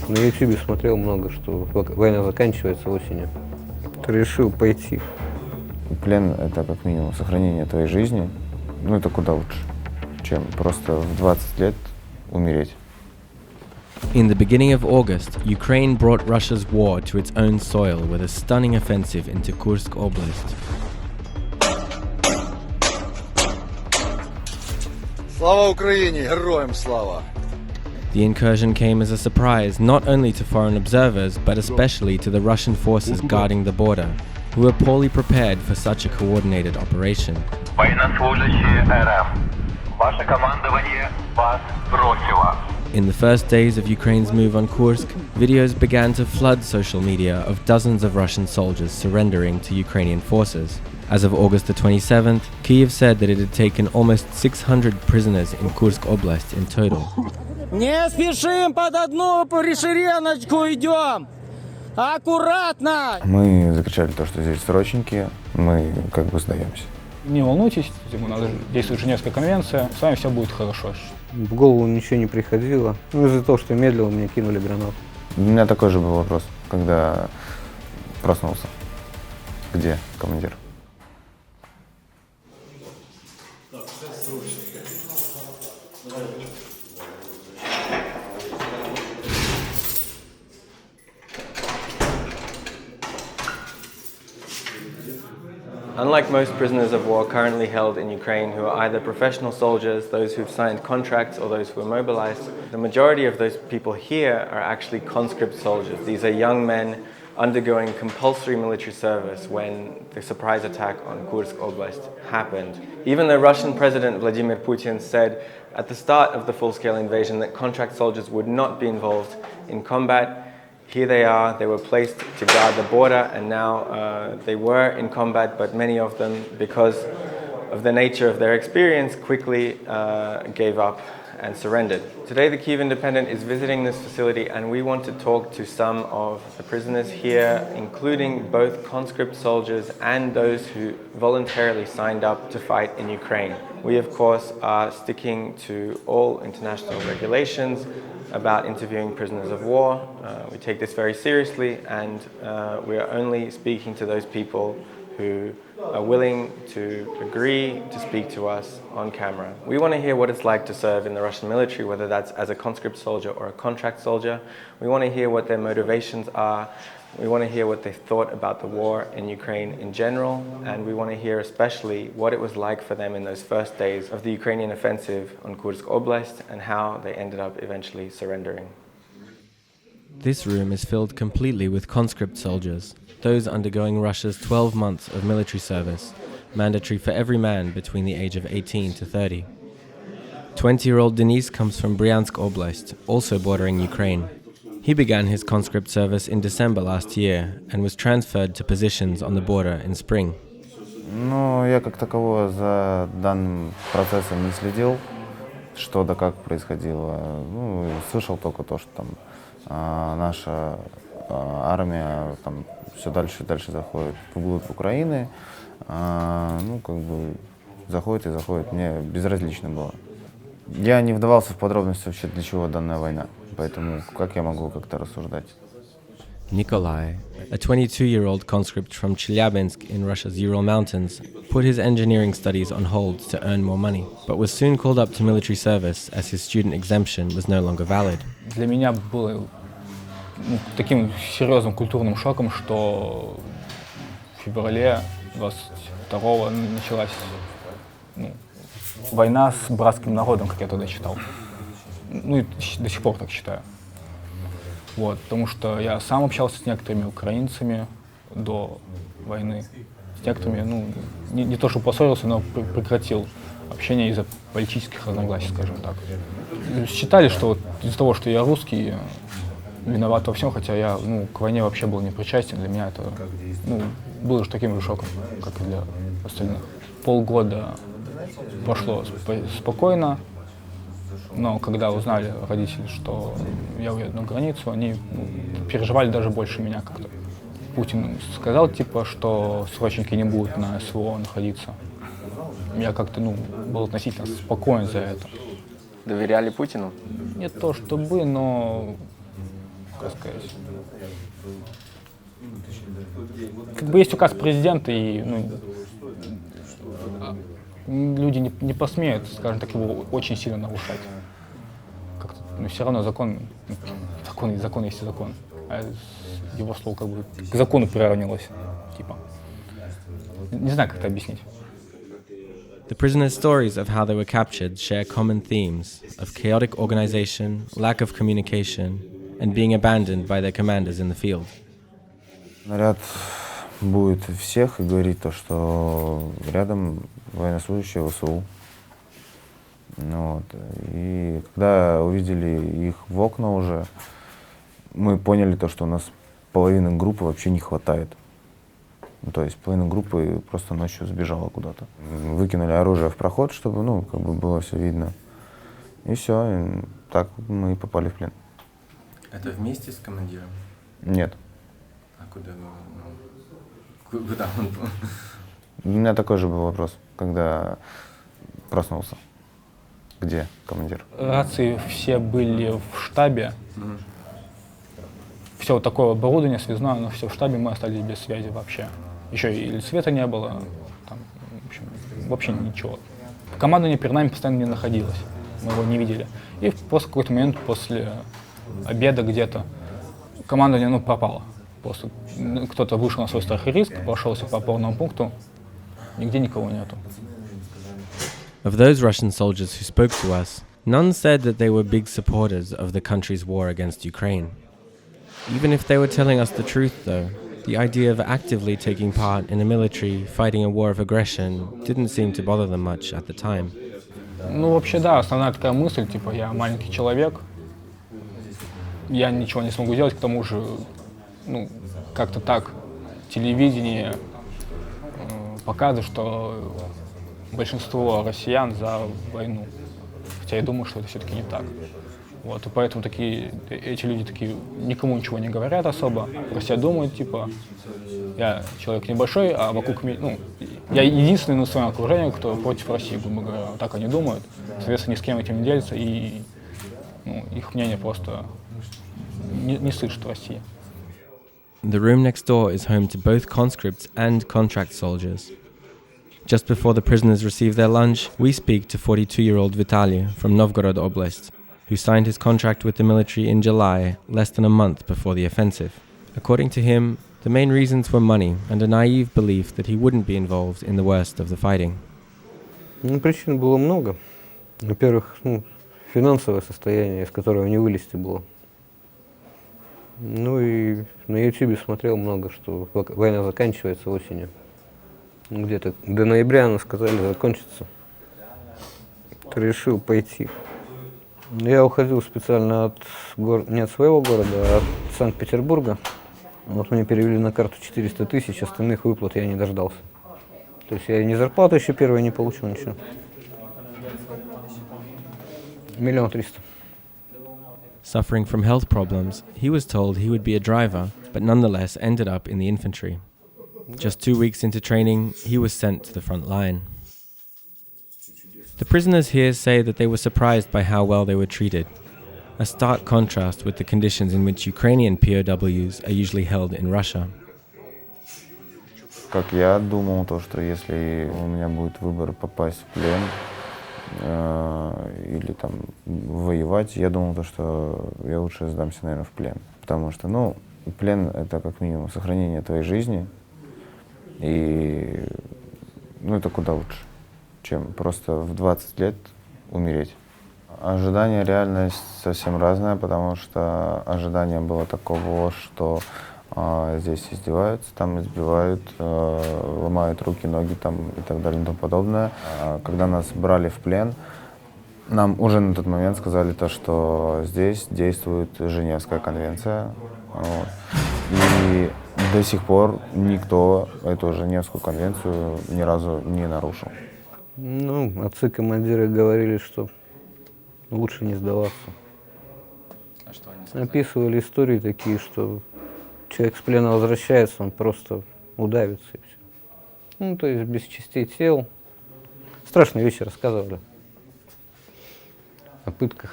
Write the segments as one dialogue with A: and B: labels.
A: На YouTube смотрел много, что война заканчивается осенью. Решил пойти.
B: Плен — это как минимум сохранение твоей жизни. Ну, это куда лучше, чем просто в 20 лет умереть.
C: In the beginning of August, Ukraine brought Russia's war to its own soil with a stunning offensive into Kursk Oblast.
D: Слава Україні! Героям слава!
C: The incursion came as a surprise not only to foreign observers, but especially to the Russian forces guarding the border, who were poorly prepared for such a coordinated operation.
E: Военнослужащие РФ, ваше командование вас бросило.
C: In the first days of Ukraine's move on Kursk, videos began to flood social media of dozens of Russian soldiers surrendering to Ukrainian forces. As of August the 27th, Kyiv said that it had taken almost 600 prisoners in Kursk Oblast in total.
F: Не спешим, под одну шереночку идем! Аккуратно!
B: Мы закричали то, что здесь срочники, мы как бы сдаемся.
G: Не волнуйтесь, надо действует Женевская конвенция, с вами все будет хорошо.
A: В голову ничего не приходило. Ну, из-за того, что медлил, мне кинули гранату.
B: У меня такой же был вопрос, когда проснулся. Где командир?
C: Unlike most prisoners of war currently held in Ukraine who are either professional soldiers, those who've signed contracts, or those who are mobilized, the majority of those people here are actually conscript soldiers. These are young men undergoing compulsory military service when the surprise attack on Kursk Oblast happened. Even though Russian President Vladimir Putin said at the start of the full-scale invasion that contract soldiers would not be involved in combat, here they are, they were placed to guard the border, and now they were in combat, but many of them, because of the nature of their experience, quickly gave up and surrendered. Today the Kyiv Independent is visiting this facility, and we want to talk to some of the prisoners here, including both conscript soldiers and those who voluntarily signed up to fight in Ukraine. We, of course, are sticking to all international regulations about interviewing prisoners of war. We take this very seriously, and we are only speaking to those people who are willing to agree to speak to us on camera. We want to hear what it's like to serve in the Russian military, whether that's as a conscript soldier or a contract soldier. We want to hear what their motivations are. We want to hear what they thought about the war in Ukraine in general, and we want to hear especially what it was like for them in those first days of the Ukrainian offensive on Kursk Oblast and how they ended up eventually surrendering. This room is filled completely with conscript soldiers, those undergoing Russia's 12 months of military service, mandatory for every man between the age of 18 to 30. 20-year-old Denis comes from Bryansk Oblast, also bordering Ukraine. He began his conscript service in December last year and was transferred to positions on the border in spring.
B: Ну, я как такового за данным процессом не следил, что да как происходило. Ну, слышал только то, что там наша армия там все дальше и дальше заходит вглубь Украины. Ну, как бы заходит и заходит. Мне безразлично было. Я не вдавался в подробности вообще, для чего данная война. Поэтому как я могу как-то рассуждать?
C: Nikolai, a 22-year-old conscript from Chelyabinsk in Russia's Ural Mountains, put his engineering studies on hold to earn more money, but was soon called up to military service as his student exemption was no longer valid.
G: Для меня было таким серьезным культурным шоком, что в феврале 22-го началась война с братским народом, как я тогда считал. Ну и до сих пор так считаю. Вот, потому что я сам общался с некоторыми украинцами до войны. С некоторыми, ну, не то, что поссорился, но прекратил общение из-за политических разногласий, скажем так. Считали, что вот из-за того, что я русский, виноват во всем, хотя я к войне вообще был не причастен. Для меня это было же таким же шоком, как и для остальных. Полгода прошло спокойно. Но когда узнали родители, что я уеду на границу, они переживали даже больше меня как-то. Путин сказал, типа, что срочники не будут на СВО находиться. Я как-то, был относительно спокоен за это.
C: Доверяли Путину?
G: Не то чтобы, но так сказать. Как бы есть указ президента, и люди не посмеют, скажем так, его очень сильно нарушать. Как-то, все равно закон есть и закон. А его слово как бы к закону приравнивалось, типа. Не знаю, как это объяснить.
C: The prisoners' stories of how they were captured share common themes of chaotic organization, lack of communication, and being abandoned by their commanders in the field.
B: Наряд будет всех и говорить то, что рядом военнослужащие ВСУ. Вот. И когда увидели их в окна уже, мы поняли то, что у нас половины группы вообще не хватает. То есть половина группы просто ночью сбежала куда-то. Выкинули оружие в проход, чтобы, как бы было все видно. И все, и так мы и попали в плен.
C: Это вместе с командиром?
B: Нет.
C: А куда он?
B: У меня такой же был вопрос, когда проснулся. Где командир?
G: Рации все были в штабе. Все такое оборудование связное, но все в штабе, мы остались без связи вообще. Еще и света не было, там, в общем, вообще ничего. Командование перед нами постоянно не находилось, мы его не видели. И после какой-то момент, после обеда где-то, командование пропало. Просто кто-то вышел на свой страх и риск, прошелся по опорному пункту, нигде никого нету.
C: Of those Russian soldiers who spoke to us, none said that they were big supporters of the country's war against Ukraine. Even if they were telling us the truth, though, the idea of actively taking part in a military fighting a war of aggression didn't seem to bother them much at the time.
G: Вообще, да, основная такая мысль, типа, я маленький человек, я ничего не смогу делать, к тому же, как-то так, телевидение показывает, что большинство россиян за войну. Хотя я думаю, что это все-таки не так. Вот, и поэтому эти люди никому ничего не говорят особо, про себя думают, типа, я человек небольшой, а вокруг меня, я единственный на своем окружении, кто против России, грубо говоря, так они думают, соответственно, ни с кем этим не делятся, и их мнение просто не слышит Россия.
C: The room next door is home to both conscripts and contract soldiers. Just before the prisoners receive their lunch, we speak to 42-year-old Vitaly from Novgorod Oblast, who signed his contract with the military in July, less than a month before the offensive. According to him, the main reasons were money and a naive belief that he wouldn't be involved in the worst of the fighting.
A: Причин было много. Во-первых, финансовое состояние, из которого не вылезти было. И на YouTube смотрел много, что война заканчивается осенью. Где-то до ноября, сказали, закончится. Решил пойти. Я уходил специально не от своего города, а от Санкт-Петербурга. Вот мне перевели на карту 400 тысяч, остальных выплат я не дождался. То есть я ни зарплату еще первой не получил, ничего. 1 300 000.
C: Suffering from health problems, he was told he would be a driver, but nonetheless ended up in the infantry. Just 2 weeks into training, he was sent to the front line. The prisoners here say that they were surprised by how well they were treated, a stark contrast with the conditions in which Ukrainian POWs are usually held in Russia.
B: Как я думал, что если у меня будет выбор попасть в плен или там воевать, я думал, что я лучше сдамся, наверное, в плен. Потому что, плен — это как минимум сохранение твоей жизни, и это куда лучше, чем просто в 20 лет умереть. Ожидание, реальность совсем разная, потому что ожидание было такого, что здесь издеваются, там избивают, ломают руки, ноги там, и так далее и тому подобное. Когда нас брали в плен, нам уже на тот момент сказали то, что здесь действует Женевская конвенция. Вот. И до сих пор никто эту Женевскую конвенцию ни разу не нарушил.
A: Отцы-командиры говорили, что лучше не сдаваться.
C: А что они сказали?
A: Описывали истории такие, что человек с плена возвращается, он просто удавится и все. То есть без частей тел. Страшные вещи рассказывали о пытках.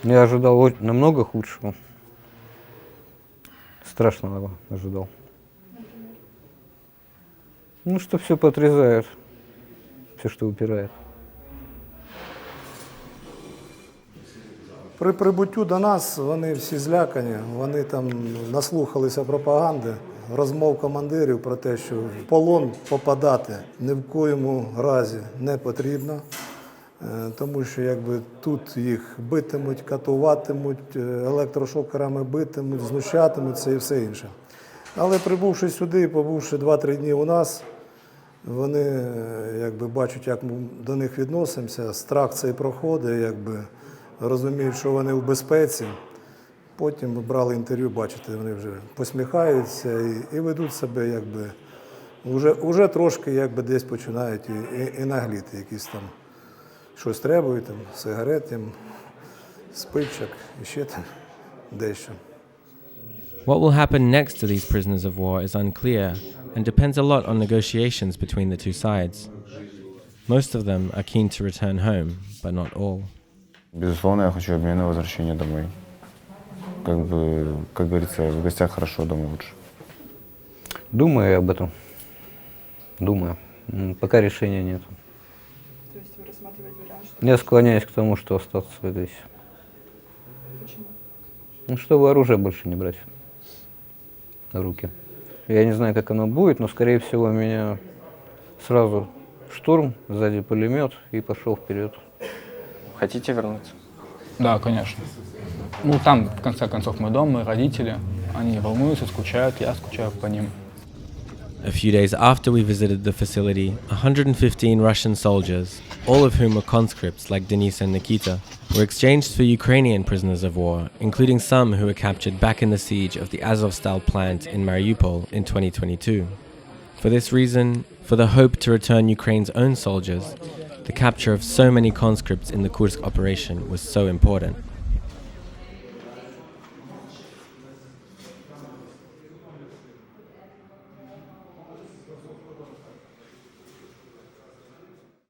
A: Я ожидал намного худшего. страшного ожидал. Ну, что все поотрезают, все, что выпирает.
H: При прибуттю до нас вони всі злякані, вони там наслухалися пропаганди, розмов командирів про те, що в полон попадати ні в коєму разі не потрібно, тому що якби тут їх битимуть, катуватимуть, електрошокерами битимуть, знущатимуться і все інше. Але прибувши сюди, побувши 2-3 дні у нас, вони якби бачать, як ми до них відносимося, страх цей проходить, якби розуміють, що вони в безпеці. Потім ми брали інтерв'ю, бачите, вони вже посміхаються і ведуть себе, якби, вже трошки якби десь починають і нагліти, якісь там щось требують, там, сигарет, там, спичок і ще там дещо.
C: What will happen next to these prisoners of war is unclear and depends a lot on negotiations between the two sides. Most of them are keen to return home, but not all.
B: Безусловно, я хочу обмен и возвращение домой. Как бы, как говорится, в гостях хорошо, дома лучше.
A: Думаю я об этом. Думаю. Пока решения нет.
I: То есть вы рассматриваете вариант, что...
A: Я склоняюсь к тому, что остаться здесь.
I: Почему?
A: Ну, чтобы оружие больше не брать в руки. Я не знаю, как оно будет, но, скорее всего, меня сразу штурм, сзади пулемет и пошел вперед.
C: Хотите вернуться?
G: Да, конечно. Ну, там, в конце концов, мы дома, родители, они волнуются, скучают, я скучаю по ним.
C: A few days after we visited the facility, 115 Russian soldiers, all of whom were conscripts like Denis and Nikita, were exchanged for Ukrainian prisoners of war, including some who were captured back in the siege of the Azovstal plant in Mariupol in 2022. For this reason, for the hope to return Ukraine's own soldiers, the capture of so many conscripts in the Kursk operation was so important.